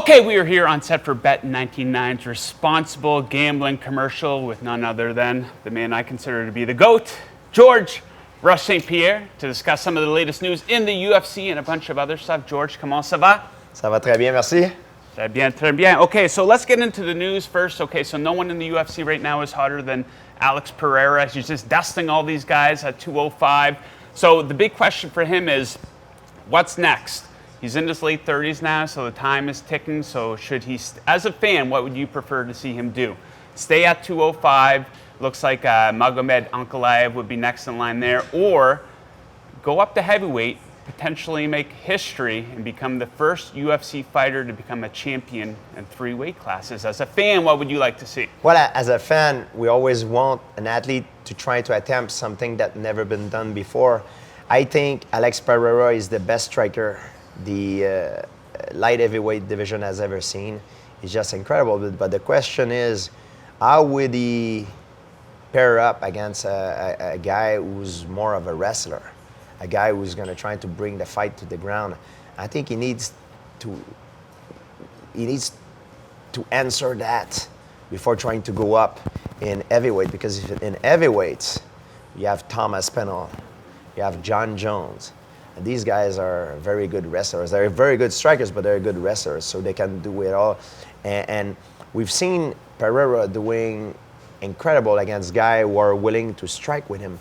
Okay, we are here on set for Bet99's responsible gambling commercial with none other than the man I consider to be the GOAT, George Rush St-Pierre, to discuss some of the latest news in the UFC and a bunch of other stuff. George, comment ça va? Ça va très bien, merci. Très bien, très bien. Okay, so let's get into the news first. Okay, so no one in the UFC right now is hotter than Alex Pereira. He's just dusting all these guys at 205. So the big question for him is, what's next? He's in his late 30s now, so the time is ticking. So should he, as a fan, what would you prefer to see him do? Stay at 205. Looks like Magomed Ankalaev would be next in line there. Or go up to heavyweight, potentially make history, and become the first UFC fighter to become a champion in 3 weight classes. As a fan, what would you like to see? Well, as a fan, we always want an athlete to try to attempt something that never been done before. I think Alex Pereira is the best striker the light heavyweight division has ever seen. He's just incredible. But the question is, how would he pair up against a guy who's more of a wrestler, a guy who's going to try to bring the fight to the ground? I think he needs to answer that before trying to go up in heavyweight, because if in heavyweights you have Aspinall, you have John Jones. And these guys are very good wrestlers. They're very good strikers, but they're good wrestlers, so they can do it all. And we've seen Pereira doing incredible against guys who are willing to strike with him.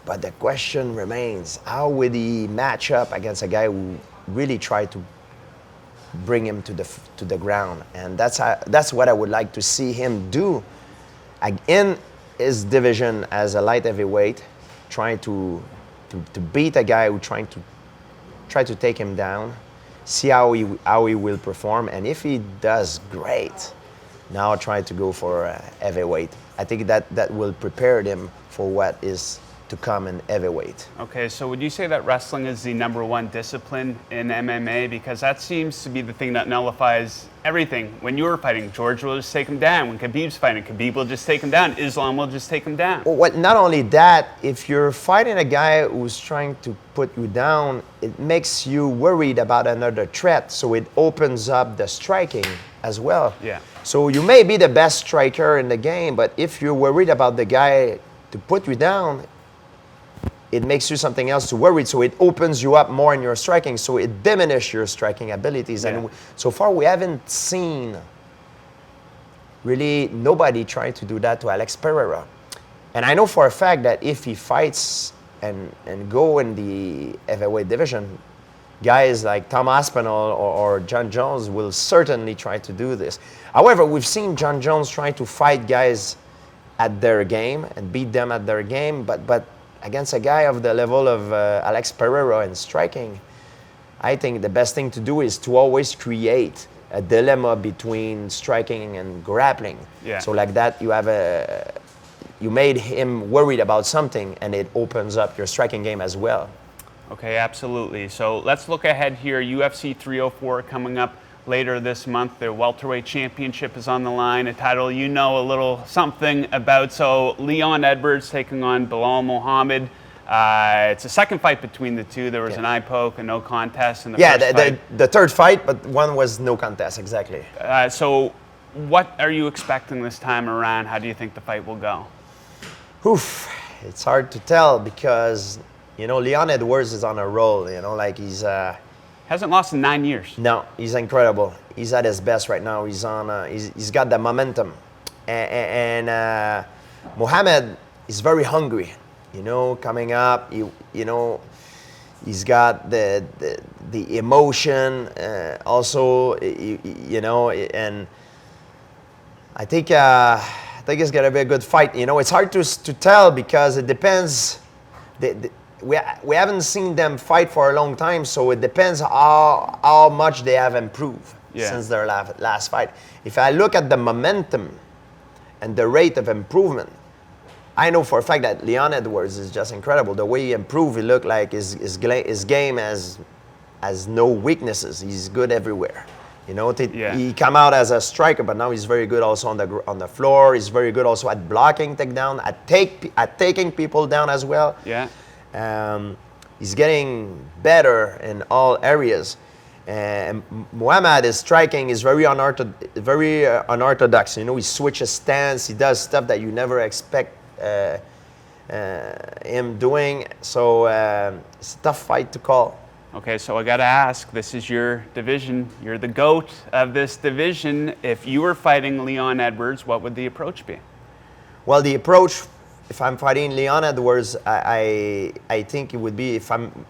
But the question remains, how would he match up against a guy who really tried to bring him to the ground? And that's what I would like to see him do in his division as a light heavyweight, trying to beat a guy who try to take him down, see how he will perform, and if he does great, now try to go for a heavyweight. I think that will prepare him for what is to come in heavyweight. Okay, so would you say that wrestling is the #1 discipline in MMA? Because that seems to be the thing that nullifies everything. When you were fighting, George will just take him down. When Khabib's fighting, Khabib will just take him down. Islam will just take him down. Well, not only that, if you're fighting a guy who's trying to put you down, it makes you worried about another threat, so it opens up the striking as well. Yeah. So you may be the best striker in the game, but if you're worried about the guy to put you down, it makes you something else to worry, so it opens you up more in your striking, so it diminishes your striking abilities. Yeah. And so far, we haven't seen really nobody try to do that to Alex Pereira. And I know for a fact that if he fights and go in the heavyweight division, guys like Aspinall or John Jones will certainly try to do this. However, we've seen John Jones try to fight guys at their game and beat them at their game, but against a guy of the level of Alex Pereira in striking, I think the best thing to do is to always create a dilemma between striking and grappling. Yeah. So like that, you made him worried about something, and it opens up your striking game as well. Okay, absolutely. So let's look ahead here. UFC 304 coming up later this month. The welterweight championship is on the line, a title you know a little something about. So Leon Edwards taking on Belal Muhammad. It's a second fight between the two. There was an eye poke, a no contest in the first fight. The third fight, but one was no contest, exactly. So what are you expecting this time around? How do you think the fight will go? Oof, it's hard to tell because, Leon Edwards is on a roll, he's... Hasn't lost in 9 years. No, he's incredible. He's at his best right now. He's got the momentum, and Muhammad is very hungry. Coming up, he's got the emotion also. And I think it's gonna be a good fight. It's hard to tell because it depends. We haven't seen them fight for a long time, so it depends how much they have improved since their last fight. If I look at the momentum and the rate of improvement, I know for a fact that Leon Edwards is just incredible. The way he improved, he looked like his game has no weaknesses. He's good everywhere. He come out as a striker, but now he's very good also on the floor. He's very good also at blocking takedown, at taking people down as well. Yeah. He's getting better in all areas. And Muhammad, his striking is very unorthodox. You know, he switches stance. He does stuff that you never expect him doing. So it's a tough fight to call. Okay, so I got to ask, this is your division. You're the GOAT of this division. If you were fighting Leon Edwards, what would the approach be? Well, the approach, if I'm fighting Leon Edwards, I think it would be, if I'm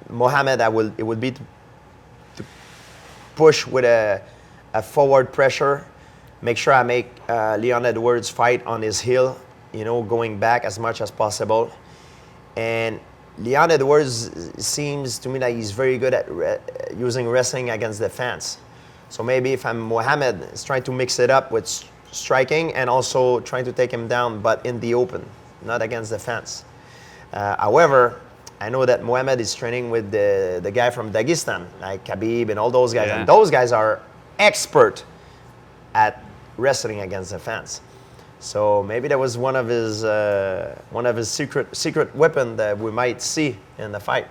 Mohammed, it would be to push with a forward pressure, make sure I make Leon Edwards fight on his heel, you know, going back as much as possible. And Leon Edwards seems to me that he's very good at using wrestling against the fence. So maybe if I'm Mohammed, it's trying to mix it up with striking and also trying to take him down, but in the open, not against the fence. However, I know that Mohammed is training with the guy from Dagestan, like Khabib and all those guys. Yeah. And those guys are expert at wrestling against the fence. So maybe that was one of his secret weapon that we might see in the fight.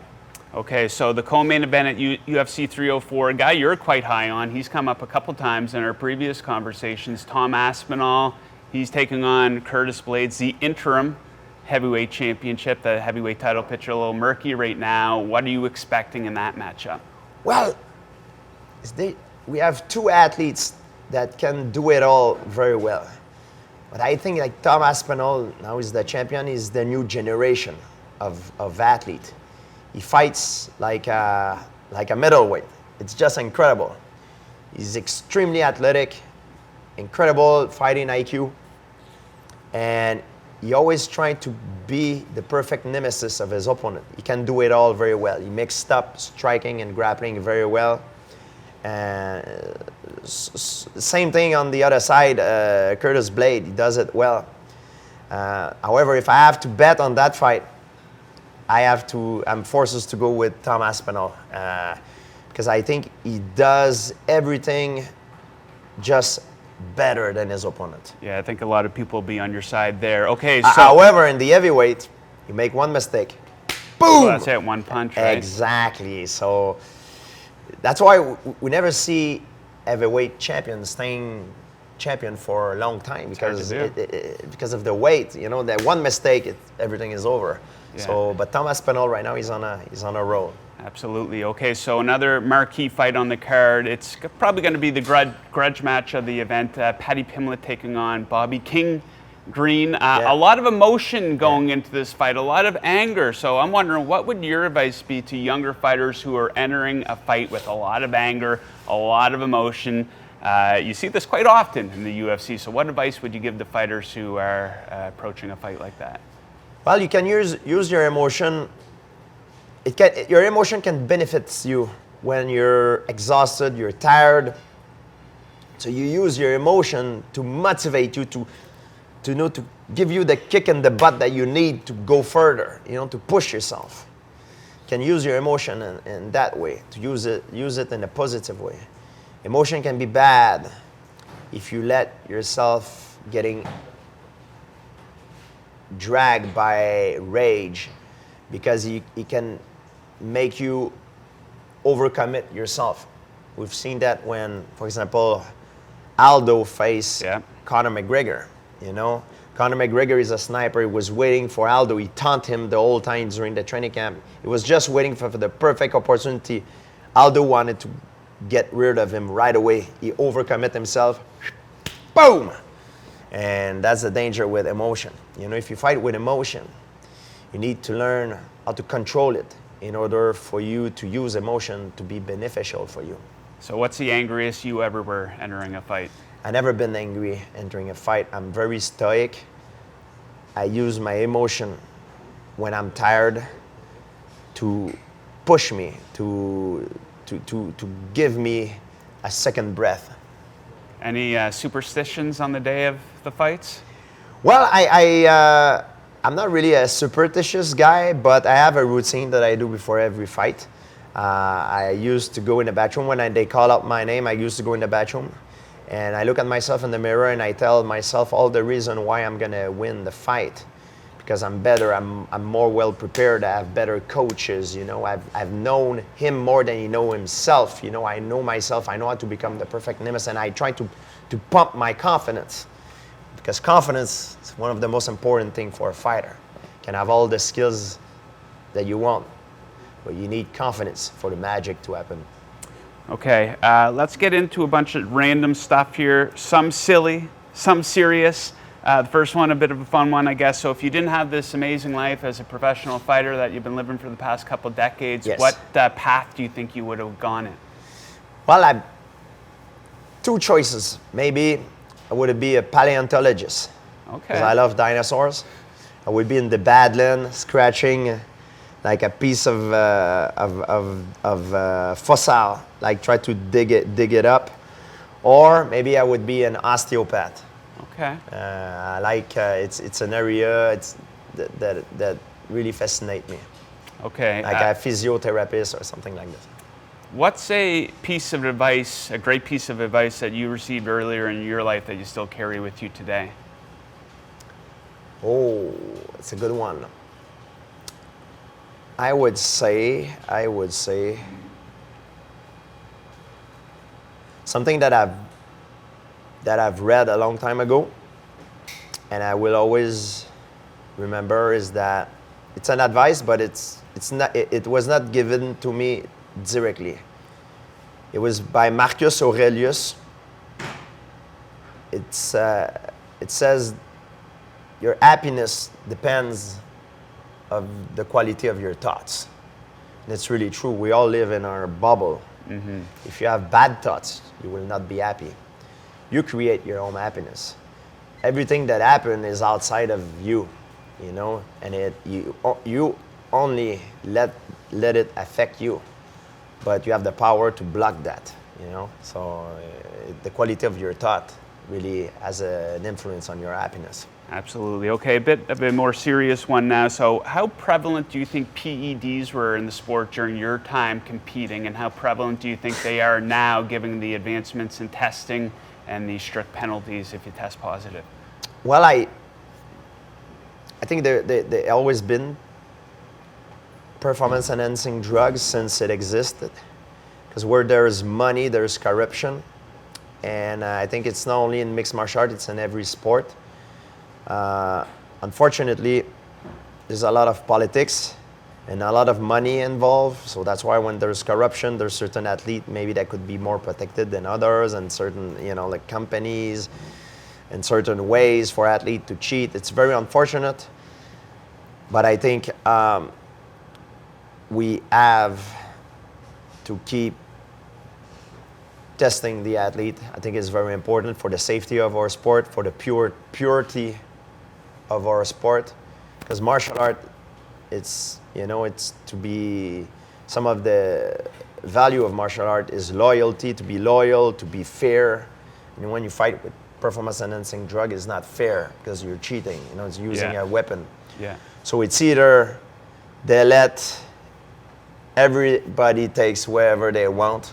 Okay, so the co-main event at UFC 304, a guy you're quite high on, he's come up a couple times in our previous conversations, Tom Aspinall. He's taking on Curtis Blaydes, the interim heavyweight championship. The heavyweight title picture a little murky right now. What are you expecting in that matchup? Well, we have two athletes that can do it all very well. But I think like Tom Aspinall, now he's the champion, is the new generation of athlete. He fights like a middleweight. It's just incredible. He's extremely athletic, incredible fighting IQ, and he always trying to be the perfect nemesis of his opponent. He can do it all very well. He mixed up striking and grappling very well. Same thing on the other side, Curtis Blaydes, he does it well. However, if I have to bet on that fight, I'm forced to go with Tom Aspinall because I think he does everything just better than his opponent. Yeah, I think a lot of people will be on your side there. Okay, so however, in the heavyweight, you make one mistake, boom! So that's it, one punch, right? Exactly. So that's why we never see heavyweight champions staying champion for a long time because of the weight. You know, that one mistake, everything is over. Yeah. So, but Tom Aspinall right now he's on a roll. Absolutely. Okay, so another marquee fight on the card. It's probably going to be the grudge match of the event. Paddy Pimblett taking on Bobby King Green. A lot of emotion going into this fight, a lot of anger. So I'm wondering, what would your advice be to younger fighters who are entering a fight with a lot of anger, a lot of emotion? You see this quite often in the UFC. So what advice would you give to fighters who are approaching a fight like that? Well, you can use your emotion. Your emotion can benefit you when you're exhausted, you're tired. So you use your emotion to motivate you to give you the kick in the butt that you need to go further, you know, to push yourself. You can use your emotion in that way, to use it in a positive way. Emotion can be bad if you let yourself getting dragged by rage, because it can make you overcommit yourself. We've seen that when, for example, Aldo faced Conor McGregor. You know, Conor McGregor is a sniper. He was waiting for Aldo. He taunted him the whole time during the training camp. He was just waiting for the perfect opportunity. Aldo wanted to get rid of him right away. He overcommit himself. Boom! And that's the danger with emotion. You know, if you fight with emotion, you need to learn how to control it in order for you to use emotion to be beneficial for you. So what's the angriest you ever were entering a fight? I've never been angry entering a fight. I'm very stoic. I use my emotion when I'm tired to push me, to give me a second breath. Any superstitions on the day of the fights? Well, I'm not really a superstitious guy, but I have a routine that I do before every fight. I used to go in the bathroom when they call out my name. I used to go in the bathroom, and I look at myself in the mirror and I tell myself all the reason why I'm gonna win the fight. because I'm better. I'm more well prepared. I have better coaches. You know, I've known him more than he know himself. You know, I know myself. I know how to become the perfect Nimitz, and I try to pump my confidence, because confidence is one of the most important things for a fighter. You can have all the skills that you want, but you need confidence for the magic to happen. Okay, let's get into a bunch of random stuff here. Some silly, some serious. The first one, a bit of a fun one, I guess. So if you didn't have this amazing life as a professional fighter that you've been living for the past couple decades, Yes. what path do you think you would have gone in? Well, I two choices. Maybe I would be a paleontologist, Okay. because I love dinosaurs. I would be in the Badlands scratching like a piece of fossil, like try to dig it up. Or maybe I would be an osteopath. Okay. I like it's an area that really fascinates me. Okay. Like a physiotherapist or something like this. What's a piece of advice, a great piece of advice that you received earlier in your life that you still carry with you today? Oh, it's a good one. I would say something that I've read a long time ago, and I will always remember, is that it's an advice, but it was not given to me directly. It was by Marcus Aurelius. It says your happiness depends of the quality of your thoughts. And it's really true. We all live in our bubble. Mm-hmm. If you have bad thoughts, you will not be happy. You create your own happiness. Everything that happens is outside of you, you know, and you only let it affect you, but you have the power to block that, you know. So the quality of your thought really has an influence on your happiness. Absolutely. Okay, a bit more serious one now. So how prevalent do you think PEDs were in the sport during your time competing, and how prevalent do you think they are now, given the advancements in testing and the strict penalties if you test positive? Well, I think they always been performance-enhancing drugs since it existed, because where there is money, there is corruption, and I think it's not only in mixed martial arts, it's in every sport. Unfortunately, there's a lot of politics and a lot of money involved. So that's why when there's corruption, there's certain athletes maybe that could be more protected than others, and certain, you know, like companies and certain ways for athletes to cheat. It's very unfortunate. But I think we have to keep testing the athlete. I think it's very important for the safety of our sport, for the purity of our sport, because martial art, it's, you know, it's to be, some of the value of martial art is loyalty, to be loyal, to be fair. And when you fight with performance-enhancing drug, it's not fair because you're cheating, you know, it's using a weapon. Yeah. So it's either they let everybody takes wherever they want,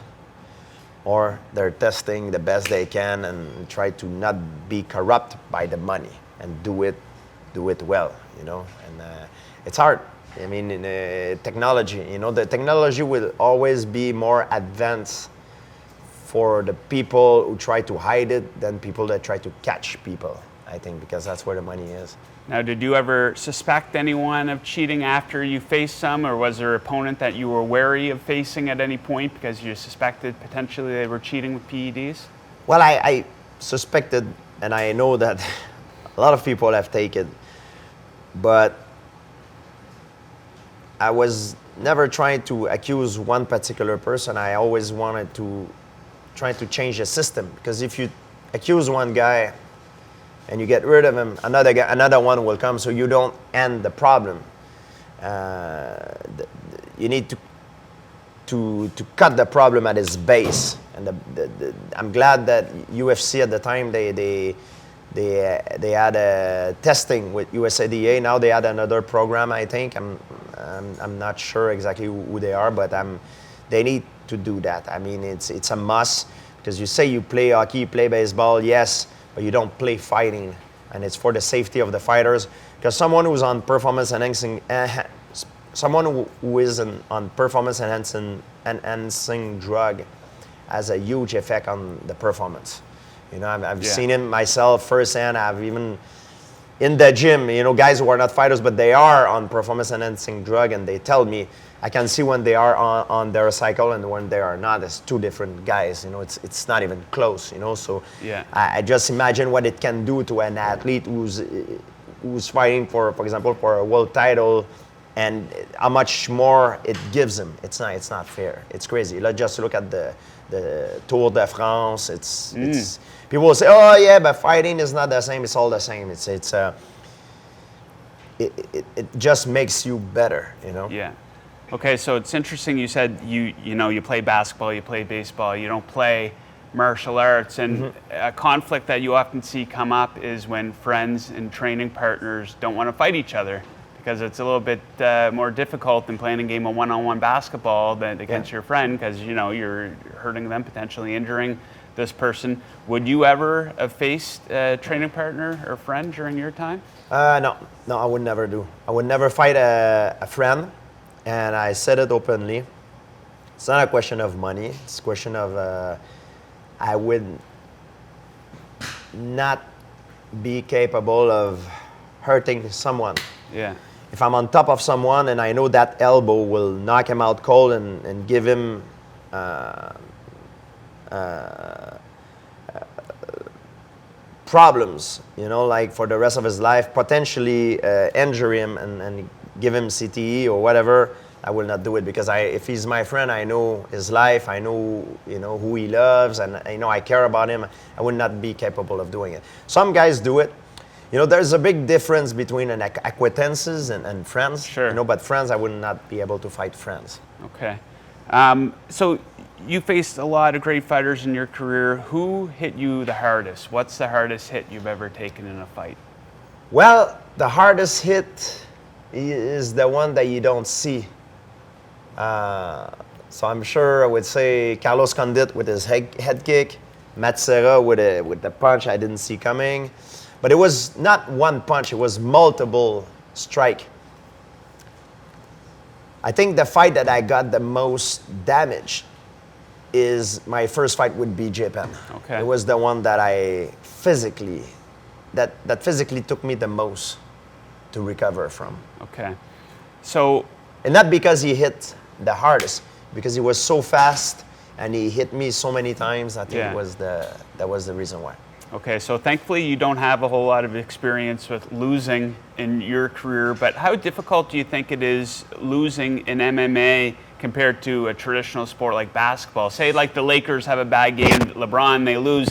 or they're testing the best they can and try to not be corrupt by the money and do it well, you know. And it's hard. I mean, in technology, you know, the technology will always be more advanced for the people who try to hide it than people that try to catch people, I think, because that's where the money is. Now, did you ever suspect anyone of cheating after you faced some, or was there an opponent that you were wary of facing at any point because you suspected potentially they were cheating with PEDs? Well, I suspected, and I know that a lot of people have taken, but I was never trying to accuse one particular person. I always wanted to try to change the system, because if you accuse one guy and you get rid of him, another one will come, so you don't end the problem. You need to cut the problem at its base. And I'm glad that UFC at the time they had a testing with USADA. Now they had another program, I think. I'm not sure exactly who they are, but they need to do that. I mean, it's a must, because you say you play hockey, you play baseball, yes, but you don't play fighting. and it's for the safety of the fighters. Because someone who's on performance enhancing, who is on performance enhancing drug has a huge effect on the performance. You know, I've seen it myself firsthand. I've even in the gym, you know, guys who are not fighters, but they are on performance enhancing drug, and they tell me, I can see when they are on their cycle and when they are not. It's two different guys. You know, it's not even close. You know, so I just imagine what it can do to an athlete who's fighting for example, for a world title, and how much more it gives him. It's not fair. It's crazy. Let's just look at the Tour de France. It's people will say, oh yeah, but fighting is not the same. It's all the same. It just makes you better. You know. Yeah. Okay, so it's interesting. You said you play basketball, you play baseball, you don't play martial arts, and a conflict that you often see come up is when friends and training partners don't want to fight each other, because it's a little bit more difficult than playing a game of one-on-one basketball than against your friend, because you're hurting them, potentially injuring this person. Would you ever have faced a training partner or friend during your time? No, I would never do. I would never fight a friend. And I said it openly. It's not a question of money. It's a question of I would not be capable of hurting someone. Yeah. If I'm on top of someone and I know that elbow will knock him out cold and give him problems, like for the rest of his life, potentially injure him and give him CTE or whatever, I will not do it, because if he's my friend, I know his life, I know who he loves, and I care about him. I would not be capable of doing it. Some guys do it. There's a big difference between an acquaintances and friends. Sure. But friends, I would not be able to fight friends. Okay. So you faced a lot of great fighters in your career. Who hit you the hardest? What's the hardest hit you've ever taken in a fight? Well, the hardest hit is the one that you don't see. So I'm sure I would say Carlos Condit with his head kick, Matt Serra with the punch I didn't see coming. But it was not one punch, it was multiple strike. I think the fight that I got the most damage is my first fight with BJ Penn. Okay. It was the one that I physically took me the most to recover from. Okay. So, and not because he hit the hardest, because he was so fast and he hit me so many times. I think that was the reason why. Okay, so thankfully you don't have a whole lot of experience with losing in your career, but how difficult do you think it is losing in MMA compared to a traditional sport like basketball? Say like the Lakers have a bad game, LeBron, they lose.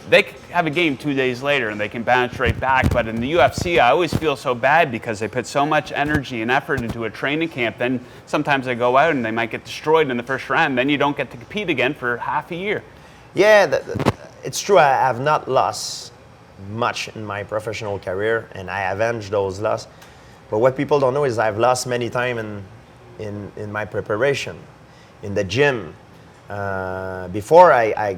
They have a game 2 days later and they can bounce right back. But in the UFC, I always feel so bad because they put so much energy and effort into a training camp. Then sometimes they go out and they might get destroyed in the first round. Then you don't get to compete again for half a year. Yeah, it's true. I have not lost much in my professional career, and I avenged those losses. But what people don't know is I've lost many times in my preparation, in the gym, before I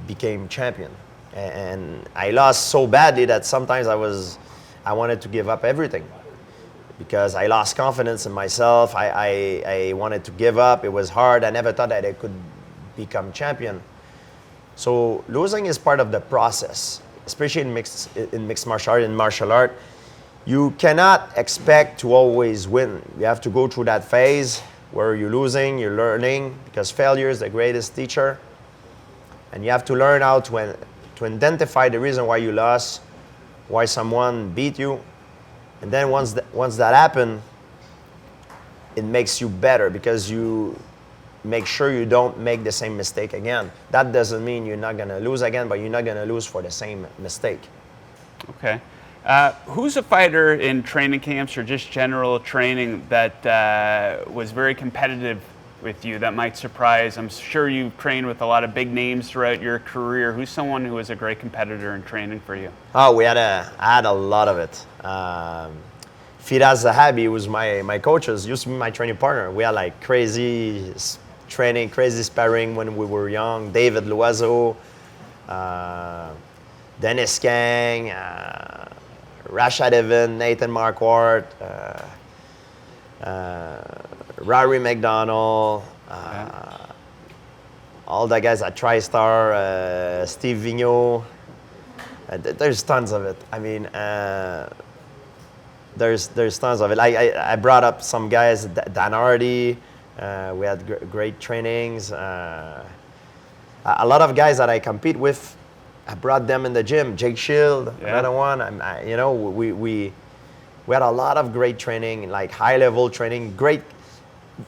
became champion. And I lost so badly that sometimes I wanted to give up everything, because I lost confidence in myself. I wanted to give up. It was hard. I never thought that I could become champion. So losing is part of the process, especially in mixed martial art. In martial art, you cannot expect to always win. You have to go through that phase where you're losing, you're learning, because failure is the greatest teacher. And you have to learn how to identify the reason why you lost, why someone beat you. And then once that happens, it makes you better, because you make sure you don't make the same mistake again. That doesn't mean you're not going to lose again, but you're not going to lose for the same mistake. Okay. Who's a fighter in training camps or just general training that was very competitive with you, that might surprise? I'm sure you've trained with a lot of big names throughout your career. Who's someone who was a great competitor in training for you? Oh, I had a lot of it. Firas Zahabi, who was my coaches, used to be my training partner. We had like crazy training, crazy sparring when we were young. David Loiseau, Dennis Kang, Rashad Evan, Nathan Marquardt, Rory McDonald, all the guys at TriStar, Steve Vigneault. There's tons of it. I mean, there's tons of it. I brought up some guys, Dan Hardy. We had great trainings. A lot of guys that I compete with, I brought them in the gym. Jake Shield, another one. We had a lot of great training, like high level training. Great.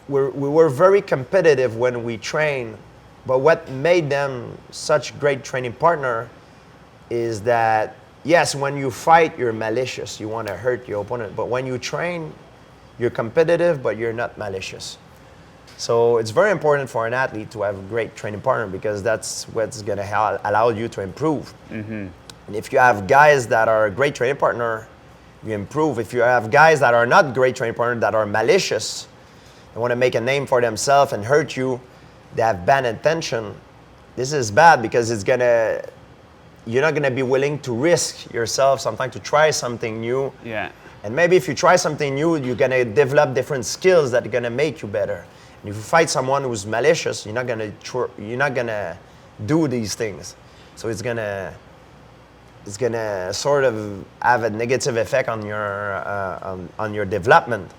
We were very competitive when we trained, but what made them such great training partner is that, yes, when you fight, you're malicious. You want to hurt your opponent. But when you train, you're competitive, but you're not malicious. So it's very important for an athlete to have a great training partner because that's what's going to allow you to improve. Mm-hmm. And if you have guys that are a great training partner, you improve. If you have guys that are not great training partner, that are malicious, they want to make a name for themselves and hurt you, they have bad intention, this is bad because you're not going to be willing to risk yourself sometimes to try something new. Yeah. And maybe if you try something new, you're going to develop different skills that are going to make you better. And if you fight someone who's malicious, you're not going to do these things. So it's going to sort of have a negative effect on your development.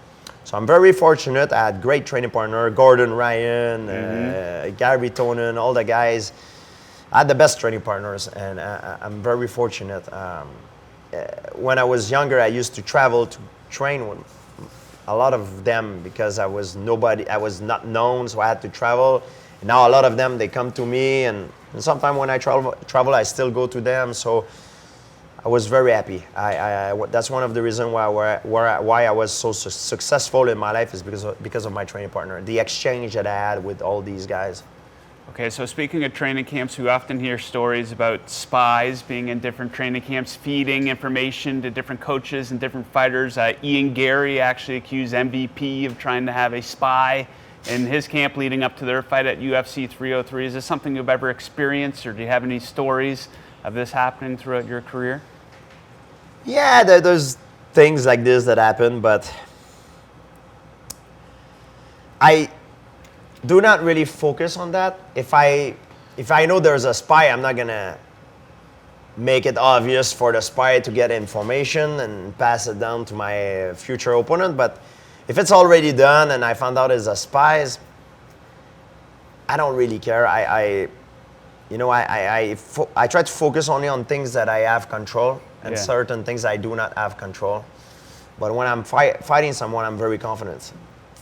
So I'm very fortunate. I had great training partner, Gordon Ryan, Gary Tonin, all the guys. I had the best training partners, and I'm very fortunate. When I was younger, I used to travel to train with a lot of them because I was not known, so I had to travel. And now a lot of them, they come to me, and sometimes when I travel, I still go to them. So I was very happy. That's one of the reasons why I was so successful in my life is because of my training partner, the exchange that I had with all these guys. Okay, so speaking of training camps, we often hear stories about spies being in different training camps, feeding information to different coaches and different fighters. Ian Gary actually accused MVP of trying to have a spy in his camp leading up to their fight at UFC 303. Is this something you've ever experienced, or do you have any stories of this happening throughout your career? Yeah, there's things like this that happen, but I do not really focus on that. If I know there's a spy, I'm not gonna make it obvious for the spy to get information and pass it down to my future opponent. But if it's already done and I found out it's a spy, I don't really care. I try to focus only on things that I have control and certain things I do not have control. But when I'm fighting someone, I'm very confident.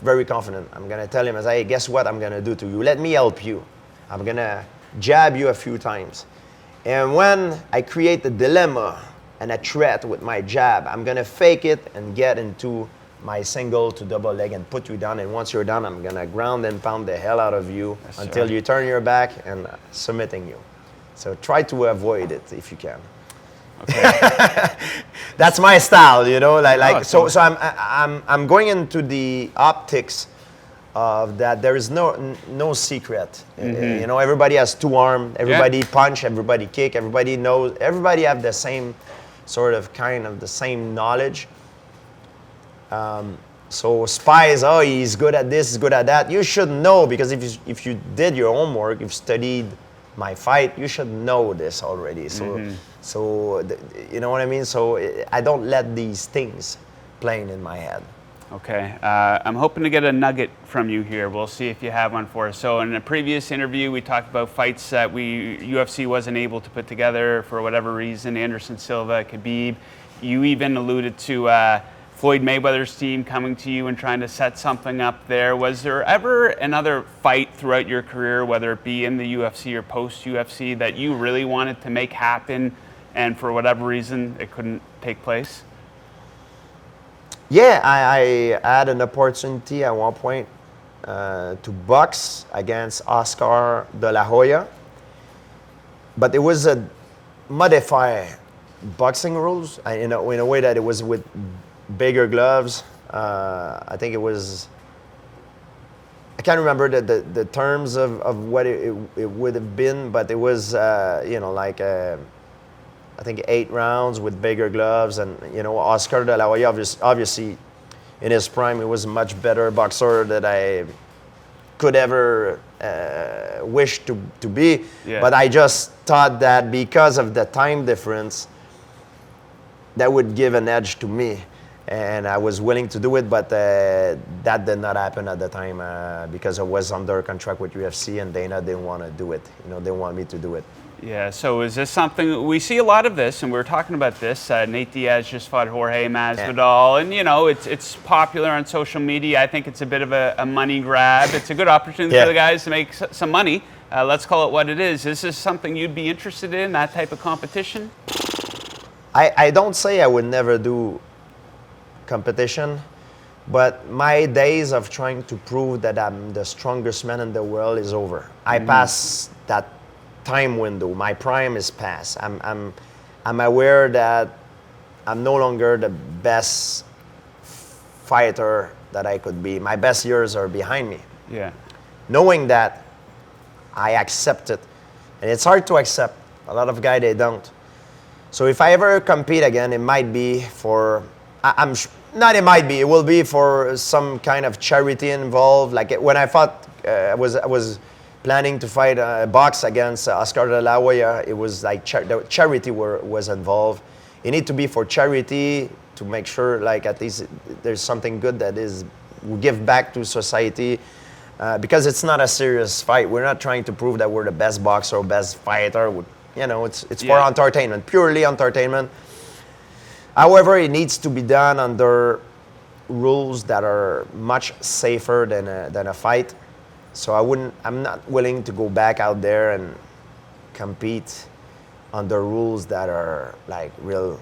Very confident. I'm going to tell him, hey, guess what I'm going to do to you? Let me help you. I'm going to jab you a few times. And when I create a dilemma and a threat with my jab, I'm going to fake it and get into my single to double leg and put you down. And once you're done, I'm going to ground and pound the hell out of you until you turn your back and submitting you. So try to avoid it if you can. Okay. That's my style, you know. So I'm going into the optics of that. There is no secret. You know, everybody has two arms. Everybody punch. Everybody kick. Everybody knows. Everybody have the same sort of kind of the same knowledge. So spies, oh, he's good at this, he's good at that. You should know because if you did your homework, you've studied my fight, you should know this already. So, you know what I mean? So I don't let these things playing in my head. Okay. I'm hoping to get a nugget from you here. We'll see if you have one for us. So in a previous interview, we talked about fights that UFC wasn't able to put together for whatever reason, Anderson Silva, Khabib. You even alluded to Floyd Mayweather's team coming to you and trying to set something up there. Was there ever another fight throughout your career, whether it be in the UFC or post-UFC, that you really wanted to make happen and for whatever reason it couldn't take place? Yeah, I had an opportunity at one point to box against Oscar de la Hoya, but it was a modified boxing rules in a way that it was with bigger gloves. I think it was, I can't remember the terms of what it would have been, but it was, I think 8 rounds with bigger gloves, and Oscar de la Hoya, obviously in his prime, he was a much better boxer that I could ever wish to be. Yeah. But I just thought that because of the time difference, that would give an edge to me. And I was willing to do it, but that did not happen at the time because I was under contract with UFC, and Dana didn't want to do it. They didn't want me to do it. Yeah, so is this something, we see a lot of this, and we were talking about this, Nate Diaz just fought Jorge Masvidal, and it's popular on social media. I think it's a bit of a money grab. It's a good opportunity for the guys to make some money. Let's call it what it is. Is this something you'd be interested in, that type of competition? I don't say I would never do competition, but my days of trying to prove that I'm the strongest man in the world is over. I passed that time window. My prime is past. I'm aware that I'm no longer the best fighter that I could be. My best years are behind me. Yeah. Knowing that, I accept it, and it's hard to accept. A lot of guys, they don't. So if I ever compete again, it might be for it will be for some kind of charity involved. Like when I fought, I was planning to fight a box against Oscar de la Hoya. It was like the charity was involved. It need to be for charity to make sure, like, at least there's something good that we give back to society, because it's not a serious fight. We're not trying to prove that we're the best boxer or best fighter. It's for entertainment, purely entertainment. However, it needs to be done under rules that are much safer than a fight. So I'm not willing to go back out there and compete under rules that are like real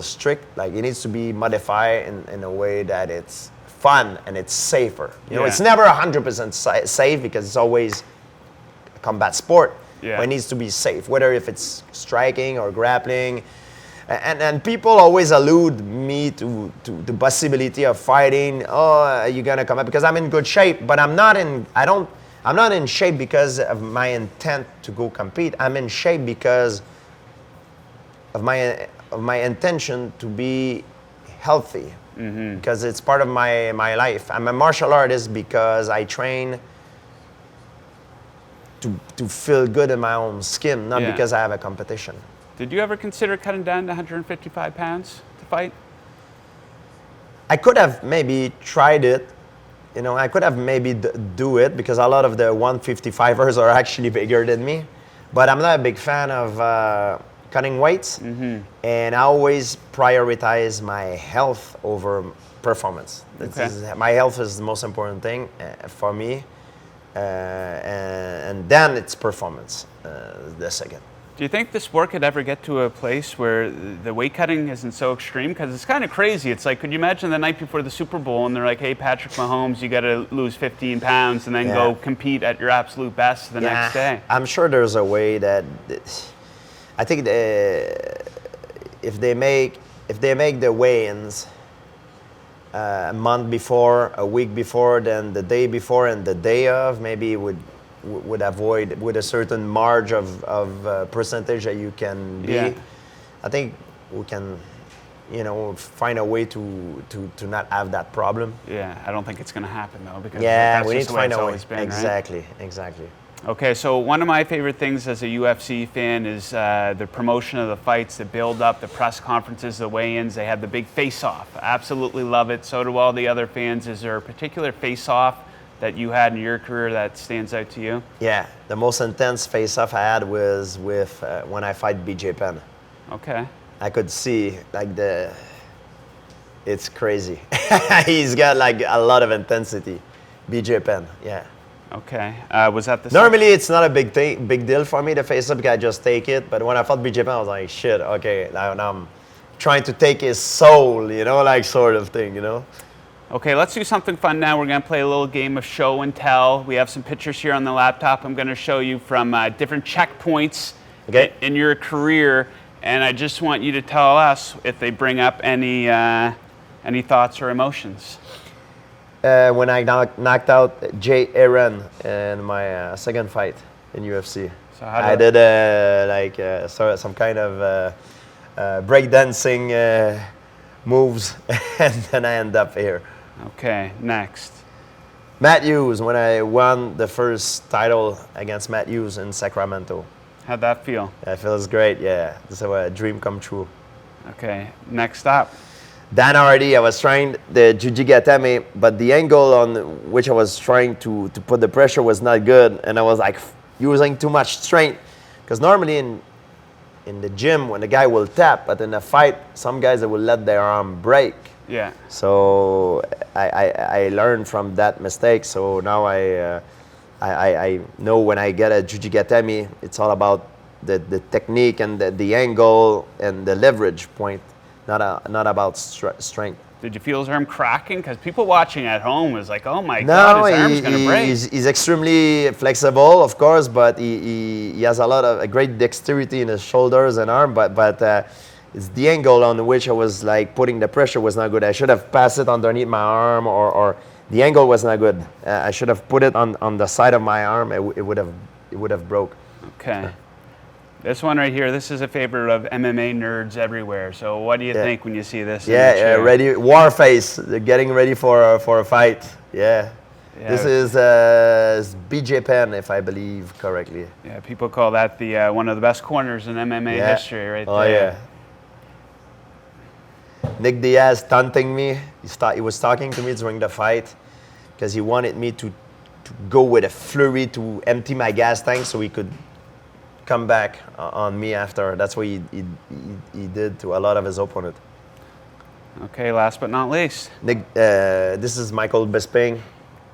strict. Like, it needs to be modified in a way that it's fun and it's safer. It's never 100% safe because it's always a combat sport. Yeah. But it needs to be safe, whether if it's striking or grappling. And people always allude me to the possibility of fighting. Oh, are you gonna come up? Because I'm in good shape, but I'm not in shape because of my intent to go compete. I'm in shape because of my intention to be healthy. Mm-hmm. Because it's part of my life. I'm a martial artist because I train to feel good in my own skin, not because I have a competition. Did you ever consider cutting down to 155 pounds to fight? I could have maybe tried it. I could have maybe do it because a lot of the 155ers are actually bigger than me. But I'm not a big fan of cutting weights. Mm-hmm. And I always prioritize my health over performance. My health is the most important thing for me. And then it's performance, the second. Do you think this sport could ever get to a place where the weight cutting isn't so extreme? Because it's kind of crazy. It's like, could you imagine the night before the Super Bowl and they're like, hey, Patrick Mahomes, you got to lose 15 pounds and then go compete at your absolute best the next day? I'm sure there's a way that I think if they make the weigh-ins a month before, a week before, then the day before and the day of, maybe it would avoid with a certain margin of percentage that you can be. I think we can, find a way to not have that problem. Yeah, I don't think it's going to happen though, because we need to find a way. Exactly. Okay, so one of my favorite things as a UFC fan is the promotion of the fights, the build-up, the press conferences, the weigh-ins. They have the big face-off. Absolutely love it. So do all the other fans. Is there a particular face-off that you had in your career that stands out to you? Yeah, the most intense face-off I had was with when I fight BJ Penn. Okay. I could see it's crazy. He's got like a lot of intensity. BJ Penn, yeah. Okay. Was that the Normally it's not a big deal for me to face up because I just take it. But when I fought BJ Penn, I was like, shit, okay, now I'm trying to take his soul, like sort of thing, Okay, let's do something fun now. We're going to play a little game of show and tell. We have some pictures here on the laptop. I'm going to show you from different checkpoints in your career, and I just want you to tell us if they bring up any thoughts or emotions. When I knocked out Jay Aaron in my second fight in UFC. So I did some kind of breakdancing moves, and then I end up here. Okay, next. Matt Hughes, when I won the first title against Matt Hughes in Sacramento. How'd that feel? It feels great, yeah. This is a dream come true. Okay, next up. Dan Hardy, I was trying the Jujigatame, but the angle on which I was trying to put the pressure was not good, and I was like using too much strength. Because normally in the gym, when the guy will tap, but in a fight, some guys they will let their arm break. Yeah. So I learned from that mistake. So now I know when I get a Jujigatame, it's all about the technique and the angle and the leverage point, not about strength. Did you feel his arm cracking? Because people watching at home was like, oh my God, his arm's going to break. He's extremely flexible, of course, but he has a great dexterity in his shoulders and arm, but it's the angle on which I was like putting the pressure was not good. I should have passed it underneath my arm, or the angle was not good. I should have put it on the side of my arm. It would have broke. Okay. This one right here, this is a favorite of MMA nerds everywhere. So what do you think when you see this? Yeah, ready, war face. They're getting ready for a fight. Yeah. This is BJ Penn, if I believe correctly. Yeah, people call that the one of the best corners in MMA history right there. Oh, yeah. Nick Diaz taunting me. He was talking to me during the fight because he wanted me to go with a flurry to empty my gas tank so he could come back on me after. That's what he did to a lot of his opponents. Okay, last but not least. Nick, this is Michael Bisping,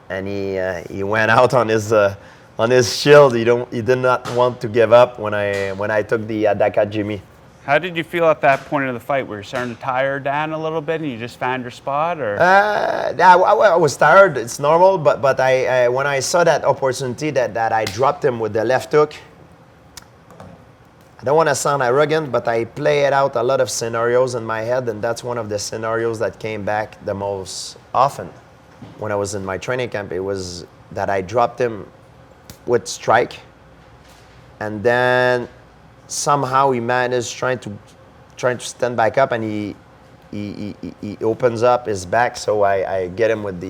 and he went out on his shield. He did not want to give up when I took the Adaka Jimmy. How did you feel at that point of the fight? Were you starting to tire down a little bit and you just found your spot? Or? I was tired. It's normal, but I when I saw that opportunity that I dropped him with the left hook, I don't want to sound arrogant, but I played out a lot of scenarios in my head, and that's one of the scenarios that came back the most often when I was in my training camp. It was that I dropped him with strike, and then somehow he managed trying to stand back up, and he opens up his back, so I get him with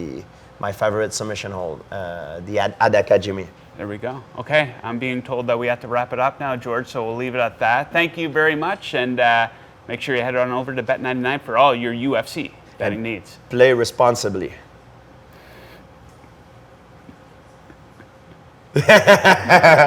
my favorite submission hold, the Adaka Jimmy. There we go. Okay, I'm being told that we have to wrap it up now, George, so we'll leave it at that. Thank you very much, and make sure you head on over to Bet99 for all your UFC betting needs. Play responsibly.